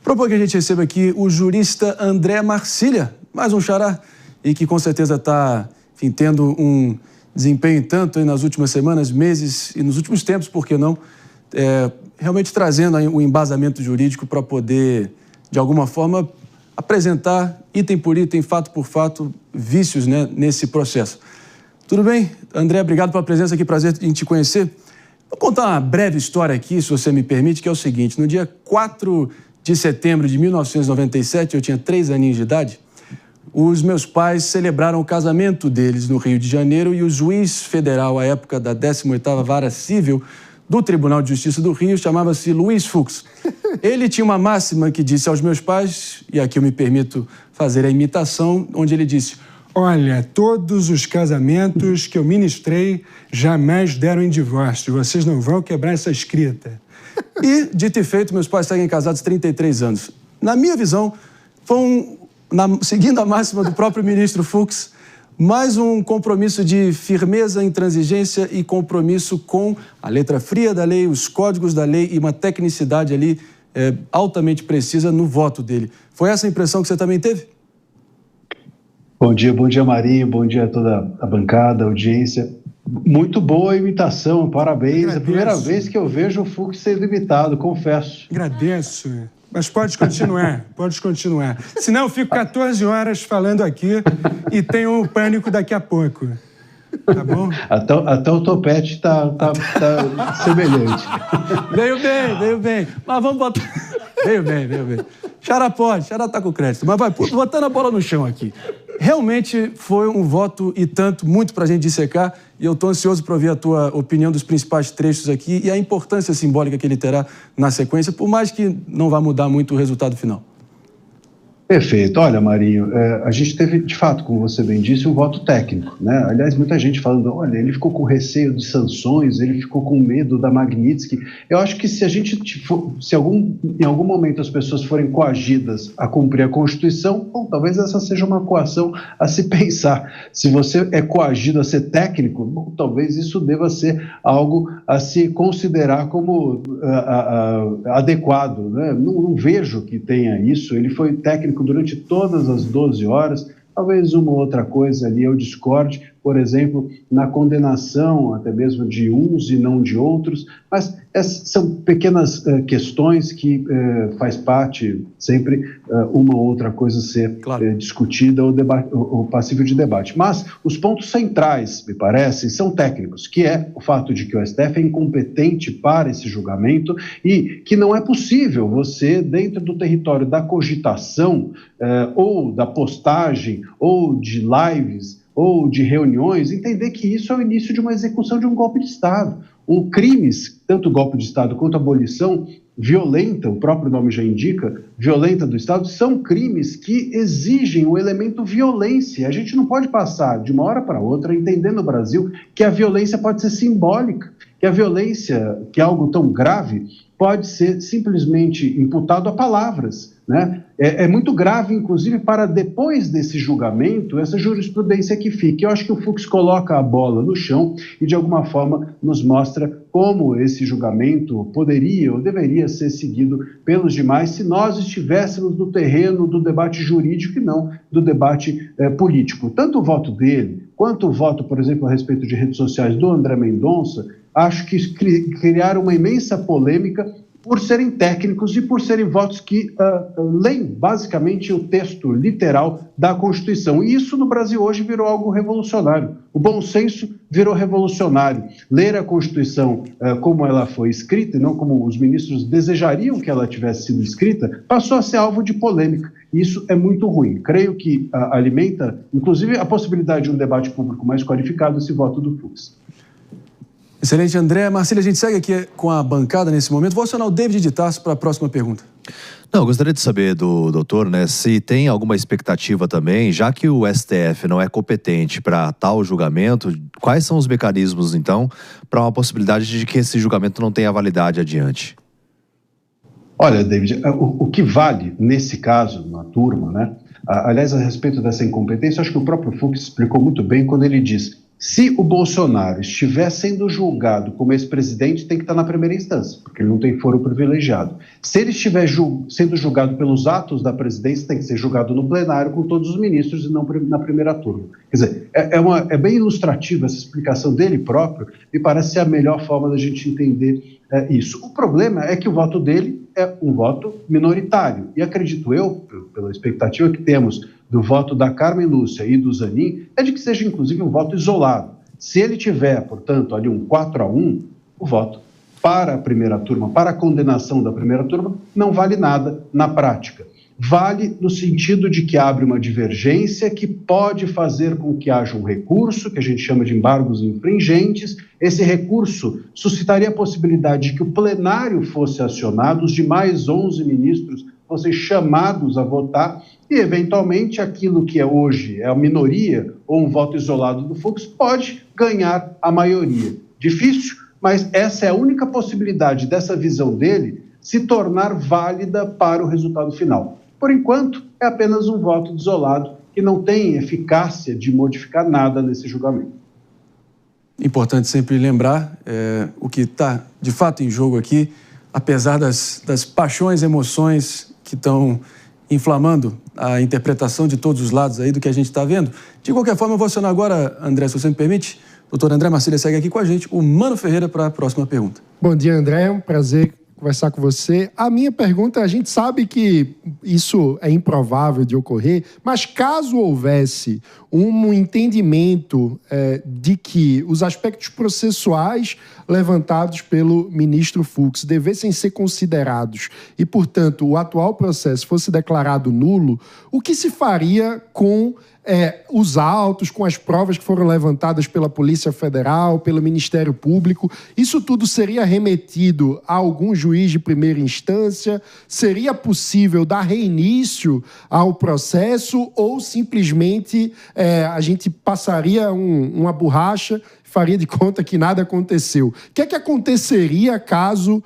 Propõe que a gente receba aqui o jurista André Marcília, mais um xará, e que com certeza está, tendo um desempenho tanto aí nas últimas semanas, meses e nos últimos tempos, por que não, realmente trazendo aí um embasamento jurídico para poder, de alguma forma, apresentar item por item, fato por fato, vícios, né, nesse processo. Tudo bem? André, obrigado pela presença aqui, prazer em te conhecer. Vou contar uma breve história aqui, se você me permite, que é o seguinte: no dia 4 de setembro de 1997, eu tinha 3 aninhos de idade, os meus pais celebraram o casamento deles no Rio de Janeiro e o juiz federal, à época da 18ª Vara Civil do Tribunal de Justiça do Rio, chamava-se Luiz Fux. Ele tinha uma máxima que disse aos meus pais, e aqui eu me permito fazer a imitação, onde ele disse: olha, todos os casamentos que eu ministrei jamais deram em divórcio. Vocês não vão quebrar essa escrita. E, dito e feito, meus pais seguem casados há 33 anos. Na minha visão, foi seguindo a máxima do próprio ministro Fux, mais um compromisso de firmeza, intransigência e compromisso com a letra fria da lei, os códigos da lei e uma tecnicidade ali altamente precisa no voto dele. Foi essa a impressão que você também teve? Bom dia, Marinho, bom dia a toda a bancada, a audiência. Muito boa imitação, parabéns. Agradeço. É a primeira vez que eu vejo o Fux sendo imitado, confesso. Agradeço, mas pode continuar, pode continuar. Senão eu fico 14 horas falando aqui e tenho pânico daqui a pouco. Tá bom? Até o topete está semelhante. Veio bem. Mas vamos botar... Veio bem. Xará tá com crédito. Mas vai, botando a bola no chão aqui. Realmente foi um voto e tanto, muito pra gente dissecar, e eu tô ansioso para ouvir a tua opinião dos principais trechos aqui e a importância simbólica que ele terá na sequência, por mais que não vá mudar muito o resultado final. Perfeito. Olha, Marinho, a gente teve, de fato, como você bem disse, um voto técnico, né? Aliás, muita gente falando, olha, ele ficou com receio de sanções, ele ficou com medo da Magnitsky. Eu acho que se em algum momento as pessoas forem coagidas a cumprir a Constituição, bom, talvez essa seja uma coação a se pensar. Se você é coagido a ser técnico, bom, talvez isso deva ser algo a se considerar como adequado, né? Não vejo que tenha isso. Ele foi técnico durante todas as 12 horas, talvez uma outra coisa ali eu discorde, por exemplo, na condenação até mesmo de uns e não de outros, mas essas são pequenas questões que faz parte sempre uma ou outra coisa ser discutida ou passível de debate. Mas os pontos centrais, me parece, são técnicos, que é o fato de que o STF é incompetente para esse julgamento e que não é possível você, dentro do território da cogitação ou da postagem ou de lives ou de reuniões, entender que isso é o início de uma execução de um golpe de Estado. Crimes, tanto o golpe de Estado quanto a abolição violenta, o próprio nome já indica, violenta do Estado, são crimes que exigem o elemento violência. A gente não pode passar de uma hora para outra, entendendo no Brasil, que a violência pode ser simbólica, que a violência, que é algo tão grave, pode ser simplesmente imputado a palavras, né? É muito grave, inclusive, para depois desse julgamento, essa jurisprudência que fica. Eu acho que o Fux coloca a bola no chão e, de alguma forma, nos mostra como esse julgamento poderia ou deveria ser seguido pelos demais se nós estivéssemos no terreno do debate jurídico e não do debate político. Tanto o voto dele, quanto o voto, por exemplo, a respeito de redes sociais do André Mendonça, acho que criaram uma imensa polêmica por serem técnicos e por serem votos que leem basicamente o texto literal da Constituição. E isso no Brasil hoje virou algo revolucionário. O bom senso virou revolucionário. Ler a Constituição como ela foi escrita e não como os ministros desejariam que ela tivesse sido escrita, passou a ser alvo de polêmica. E isso é muito ruim. Creio que alimenta, inclusive, a possibilidade de um debate público mais qualificado, esse voto do Fux. Excelente, André. Marcília, a gente segue aqui com a bancada nesse momento. Vou acionar o David de Tarso para a próxima pergunta. Não, eu gostaria de saber do doutor, né, se tem alguma expectativa também, já que o STF não é competente para tal julgamento, quais são os mecanismos, então, para uma possibilidade de que esse julgamento não tenha validade adiante? Olha, David, o que vale nesse caso, na turma, né? Aliás, a respeito dessa incompetência, acho que o próprio Fux explicou muito bem quando ele diz: Se o Bolsonaro estiver sendo julgado como ex-presidente, tem que estar na primeira instância, porque ele não tem foro privilegiado. Se ele estiver sendo julgado pelos atos da presidência, tem que ser julgado no plenário com todos os ministros e não na primeira turma. Quer dizer, é bem ilustrativa essa explicação dele próprio, e parece ser a melhor forma da gente entender isso. O problema é que o voto dele é um voto minoritário, e acredito eu, pela expectativa que temos do voto da Carmen Lúcia e do Zanin, é de que seja inclusive um voto isolado. Se ele tiver, portanto, ali um 4-1, o voto para a primeira turma, para a condenação da primeira turma, não vale nada na prática. Vale no sentido de que abre uma divergência que pode fazer com que haja um recurso, que a gente chama de embargos infringentes. Esse recurso suscitaria a possibilidade de que o plenário fosse acionado, os demais 11 ministros fossem chamados a votar e, eventualmente, aquilo que hoje é a minoria ou um voto isolado do Fux pode ganhar a maioria. Difícil, mas essa é a única possibilidade dessa visão dele se tornar válida para o resultado final. Por enquanto, é apenas um voto isolado que não tem eficácia de modificar nada nesse julgamento. Importante sempre lembrar o que está, de fato, em jogo aqui, apesar das paixões, emoções que estão inflamando a interpretação de todos os lados aí do que a gente está vendo. De qualquer forma, eu vou acionar agora, André, se você me permite. Doutor André Marcília segue aqui com a gente, o Mano Ferreira, para a próxima pergunta. Bom dia, André. É um prazer conversar com você. A minha pergunta, a gente sabe que isso é improvável de ocorrer, mas caso houvesse um entendimento de que os aspectos processuais levantados pelo ministro Fux devessem ser considerados e, portanto, o atual processo fosse declarado nulo, o que se faria com os autos, com as provas que foram levantadas pela Polícia Federal, pelo Ministério Público? Isso tudo seria remetido a algum juiz de primeira instância? Seria possível dar reinício ao processo ou simplesmente a gente passaria uma borracha, faria de conta que nada aconteceu? O que é que aconteceria caso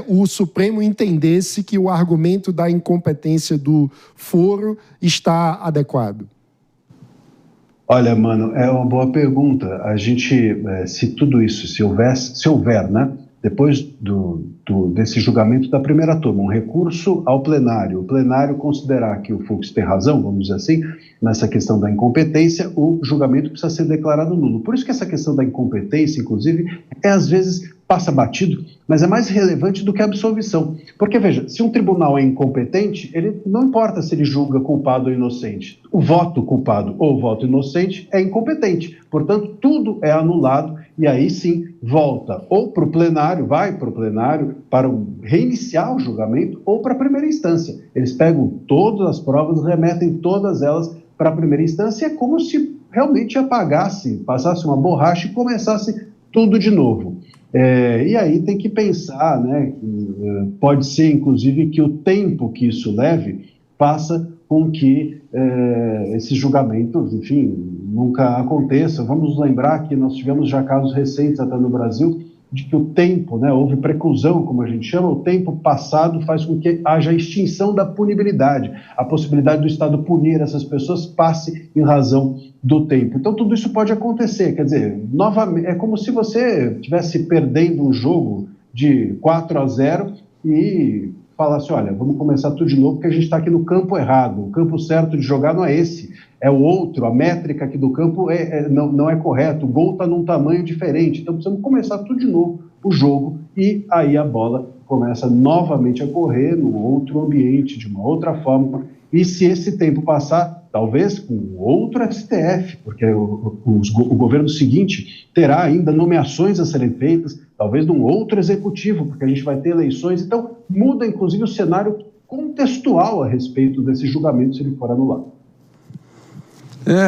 o Supremo entendesse que o argumento da incompetência do foro está adequado? Olha, mano, é uma boa pergunta. A gente, se tudo isso, se houver, né, depois desse julgamento da primeira turma, um recurso ao plenário, o plenário considerar que o Fux tem razão, vamos dizer assim, nessa questão da incompetência, o julgamento precisa ser declarado nulo. Por isso que essa questão da incompetência, inclusive, às vezes passa batido, mas é mais relevante do que a absolvição. Porque, veja, se um tribunal é incompetente, ele não importa se ele julga culpado ou inocente. O voto culpado ou o voto inocente é incompetente. Portanto, tudo é anulado e aí sim volta ou para o plenário, vai para o plenário para reiniciar o julgamento ou para a primeira instância. Eles pegam todas as provas, remetem todas elas para a primeira instância. É como se realmente apagasse, passasse uma borracha e começasse tudo de novo. E aí tem que pensar, né, pode ser inclusive que o tempo que isso leve faça com que esses julgamentos, enfim, nunca aconteçam. Vamos lembrar que nós tivemos já casos recentes até no Brasil de que o tempo, né, houve preclusão, como a gente chama, o tempo passado faz com que haja extinção da punibilidade. A possibilidade do Estado punir essas pessoas passe em razão do tempo. Então, tudo isso pode acontecer. Quer dizer, novamente, é como se você estivesse perdendo um jogo de 4-0 e falasse, olha, vamos começar tudo de novo, porque a gente está aqui no campo errado. O campo certo de jogar não é esse, é o outro. A métrica aqui do campo não é correta. O gol está num tamanho diferente. Então, precisamos começar tudo de novo, o jogo, e aí a bola começa novamente a correr num outro ambiente, de uma outra forma. E se esse tempo passar, talvez com outro STF, porque o governo seguinte terá ainda nomeações a serem feitas, talvez de um outro executivo, porque a gente vai ter eleições. Então, muda inclusive o cenário contextual a respeito desse julgamento, se ele for anulado.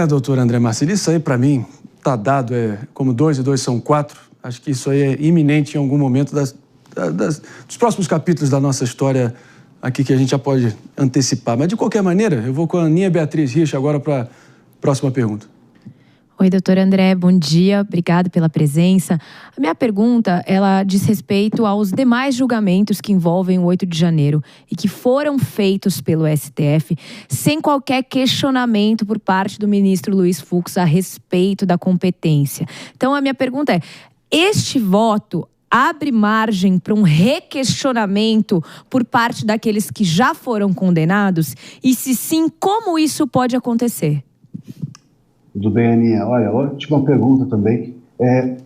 Doutor André Marcília, isso aí para mim está dado, como 2 e 2 são 4. Acho que isso aí é iminente em algum momento dos próximos capítulos da nossa história aqui, que a gente já pode antecipar. Mas, de qualquer maneira, eu vou com a Aninha Beatriz Rich agora para a próxima pergunta. Oi, doutor André, bom dia, obrigado pela presença. A minha pergunta, ela diz respeito aos demais julgamentos que envolvem o 8 de janeiro e que foram feitos pelo STF sem qualquer questionamento por parte do ministro Luiz Fux a respeito da competência. Então, a minha pergunta é, este voto abre margem para um requestionamento por parte daqueles que já foram condenados? E se sim, como isso pode acontecer? Tudo bem, Aninha? Olha, ótima pergunta também.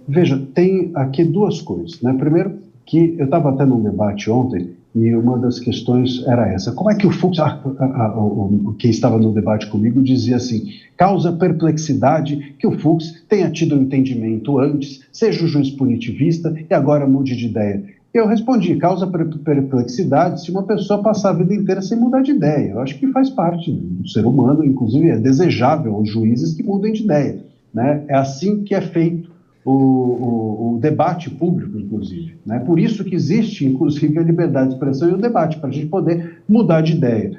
Veja, tem aqui duas coisas, né? Primeiro, que eu estava até num debate ontem e uma das questões era essa. Como é que o Fux, quem estava no debate comigo, dizia assim, causa perplexidade que o Fux tenha tido um entendimento antes, seja o juiz punitivista e agora mude de ideia. Eu respondi, causa perplexidade se uma pessoa passar a vida inteira sem mudar de ideia. Eu acho que faz parte do ser humano, inclusive é desejável aos juízes que mudem de ideia, né? É assim que é feito o debate público, inclusive, né? Por isso que existe, inclusive, a liberdade de expressão e o debate, para a gente poder mudar de ideia.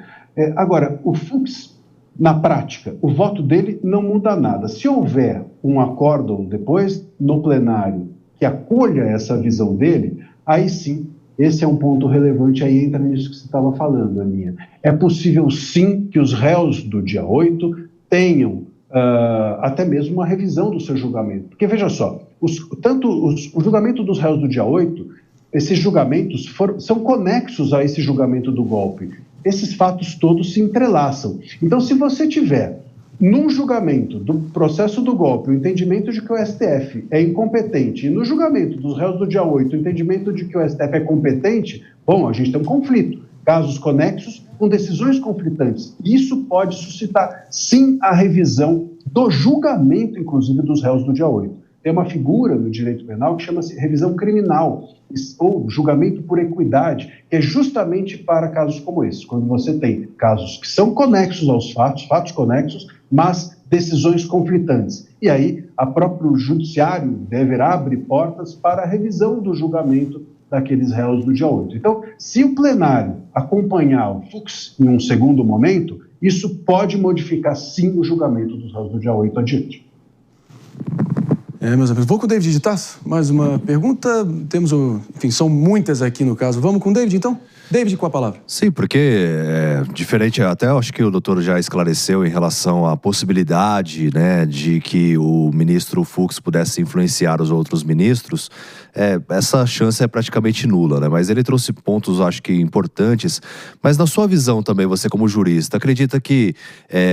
Agora, o Fux, na prática, o voto dele não muda nada. Se houver um acórdão depois, no plenário, que acolha essa visão dele, aí sim, esse é um ponto relevante, aí entra nisso que você estava falando, Aninha. É possível sim que os réus do dia 8 tenham até mesmo uma revisão do seu julgamento. Porque veja só, o julgamento dos réus do dia 8, esses julgamentos são conexos a esse julgamento do golpe. Esses fatos todos se entrelaçam. Então, se você tiver num julgamento do processo do golpe, o entendimento de que o STF é incompetente, e no julgamento dos réus do dia 8, o entendimento de que o STF é competente, bom, a gente tem um conflito, casos conexos com decisões conflitantes. Isso pode suscitar, sim, a revisão do julgamento, inclusive, dos réus do dia 8. Tem uma figura no direito penal que chama-se revisão criminal, ou julgamento por equidade, que é justamente para casos como esse, quando você tem casos que são conexos aos fatos conexos, mas decisões conflitantes. E aí, a próprio judiciário deverá abrir portas para a revisão do julgamento daqueles réus do dia 8. Então, se o plenário acompanhar o Fux em um segundo momento, isso pode modificar, sim, o julgamento dos réus do dia 8 adiante. Meus amigos, vou com o David de Tasso. Mais uma pergunta. Temos, enfim, são muitas aqui no caso. Vamos com o David, então? David, com a palavra. Sim, porque diferente, até acho que o doutor já esclareceu em relação à possibilidade, né, de que o ministro Fux pudesse influenciar os outros ministros, essa chance é praticamente nula, né? Mas ele trouxe pontos, acho que importantes. Mas na sua visão também, você como jurista, acredita que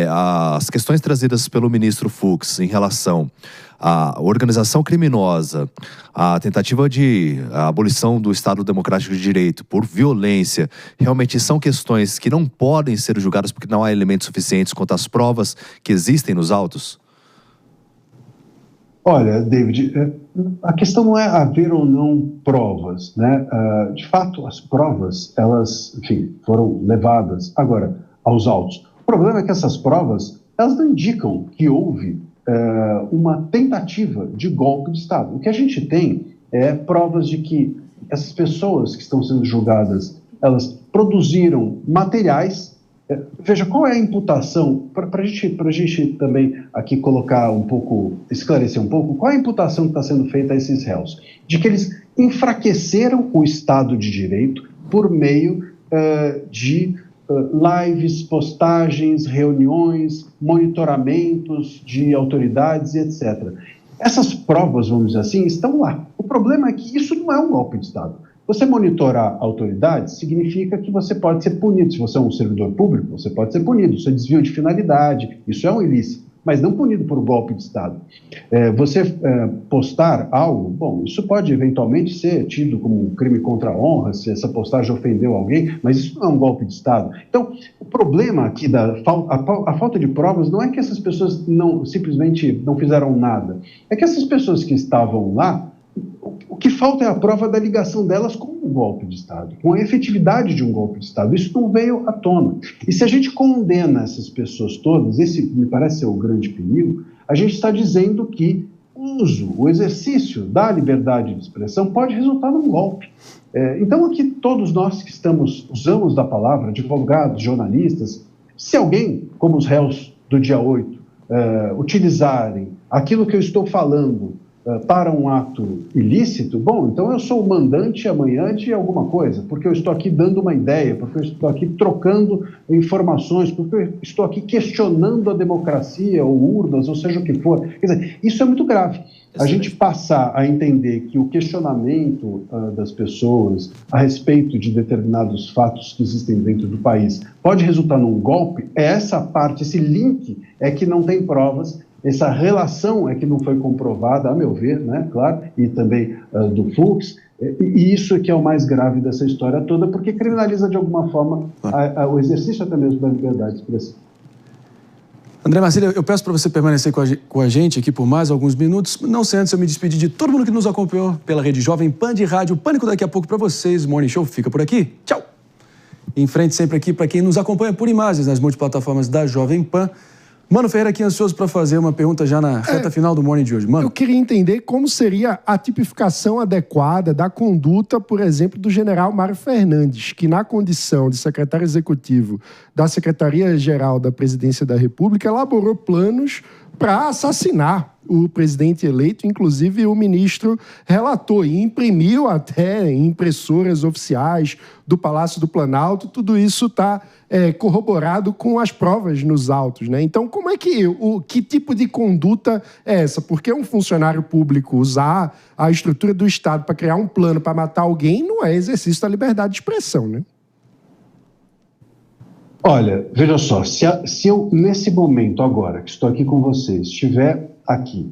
as questões trazidas pelo ministro Fux em relação à organização criminosa, a tentativa de abolição do Estado Democrático de Direito por violência, realmente são questões que não podem ser julgadas porque não há elementos suficientes quanto às provas que existem nos autos? Olha, David, a questão não é haver ou não provas, né? De fato, as provas, elas, enfim, foram levadas agora aos autos. O problema é que essas provas, elas não indicam que houve uma tentativa de golpe de Estado. O que a gente tem é provas de que essas pessoas que estão sendo julgadas, elas produziram materiais. Veja, qual é a imputação, para a gente também aqui colocar um pouco, esclarecer um pouco, qual é a imputação que está sendo feita a esses réus? De que eles enfraqueceram o Estado de Direito por meio de lives, postagens, reuniões, monitoramentos de autoridades e etc. Essas provas, vamos dizer assim, estão lá. O problema é que isso não é um golpe de Estado. Você monitorar autoridades significa que você pode ser punido. Se você é um servidor público, você pode ser punido. Isso é desvio de finalidade, isso é um ilícito, mas não punido por golpe de Estado. Você postar algo, bom, isso pode eventualmente ser tido como um crime contra a honra, se essa postagem ofendeu alguém, mas isso não é um golpe de Estado. Então, o problema aqui a falta de provas não é que essas pessoas simplesmente não fizeram nada, é que essas pessoas que estavam lá, o que falta é a prova da ligação delas com o golpe de Estado, com a efetividade de um golpe de Estado. Isso não veio à tona. E se a gente condena essas pessoas todas, esse me parece ser o grande perigo, a gente está dizendo que o exercício da liberdade de expressão pode resultar num golpe. Então aqui todos nós que usamos da palavra, advogados, jornalistas, se alguém, como os réus do dia 8, utilizarem aquilo que eu estou falando para um ato ilícito, bom, então eu sou o mandante amanhã de alguma coisa, porque eu estou aqui dando uma ideia, porque eu estou aqui trocando informações, porque eu estou aqui questionando a democracia, ou urnas, ou seja o que for. Quer dizer, isso é muito grave. A gente passar a entender que o questionamento das pessoas a respeito de determinados fatos que existem dentro do país pode resultar num golpe, essa parte, esse link é que não tem provas. Essa relação é que não foi comprovada, a meu ver, né, claro, e também do Fux, e isso é que é o mais grave dessa história toda, porque criminaliza de alguma forma o exercício até mesmo da liberdade de expressão. André Marcília, eu peço para você permanecer com a gente aqui por mais alguns minutos, não sem antes eu me despedir de todo mundo que nos acompanhou pela Rede Jovem Pan de Rádio Pânico daqui a pouco para vocês. Morning Show fica por aqui. Tchau! Em frente sempre aqui para quem nos acompanha por imagens nas multiplataformas da Jovem Pan. Mano Ferreira aqui ansioso para fazer uma pergunta já na reta final do Morning de hoje. Mano. Eu queria entender como seria a tipificação adequada da conduta, por exemplo, do general Mário Fernandes, que na condição de secretário executivo da Secretaria-Geral da Presidência da República elaborou planos para assassinar o presidente eleito, inclusive o ministro relatou e imprimiu até em impressoras oficiais do Palácio do Planalto. Tudo isso está corroborado com as provas nos autos, né? Então, como é que tipo de conduta é essa? Porque um funcionário público usar a estrutura do Estado para criar um plano para matar alguém não é exercício da liberdade de expressão, né? Olha, veja só, se eu, nesse momento agora, que estou aqui com vocês, estiver aqui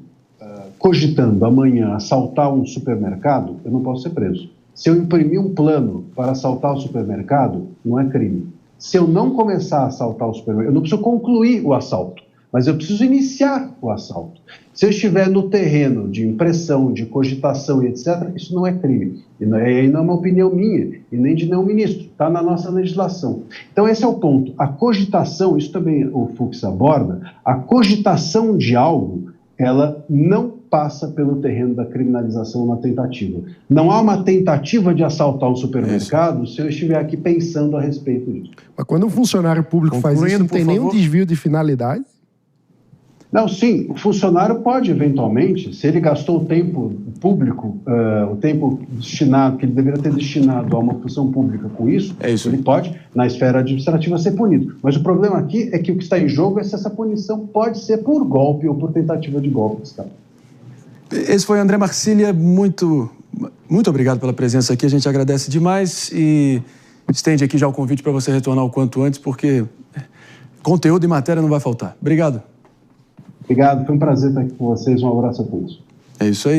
cogitando amanhã assaltar um supermercado, eu não posso ser preso. Se eu imprimir um plano para assaltar o supermercado, não é crime. Se eu não começar a assaltar o supermercado, eu não preciso concluir o assalto, mas eu preciso iniciar o assalto. Se eu estiver no terreno de impressão, de cogitação e etc., isso não é crime. E não é uma opinião minha, e nem de nenhum ministro. Está na nossa legislação. Então, esse é o ponto. A cogitação, isso também o Fux aborda, a cogitação de algo, ela não passa pelo terreno da criminalização na tentativa. Não há uma tentativa de assaltar um supermercado se eu estiver aqui pensando a respeito disso. Mas quando um funcionário público faz isso, não tem nenhum desvio de finalidade? Não, sim, o funcionário pode, eventualmente, se ele gastou o tempo público, o tempo destinado, que ele deveria ter destinado a uma função pública com isso, ele pode, na esfera administrativa, ser punido. Mas o problema aqui é que o que está em jogo é se essa punição pode ser por golpe ou por tentativa de golpe do Estado. Esse foi André Marcília, muito obrigado pela presença aqui, a gente agradece demais e estende aqui já o convite para você retornar o quanto antes, porque conteúdo e matéria não vai faltar. Obrigado. Obrigado, foi um prazer estar aqui com vocês, um abraço a todos. É isso aí.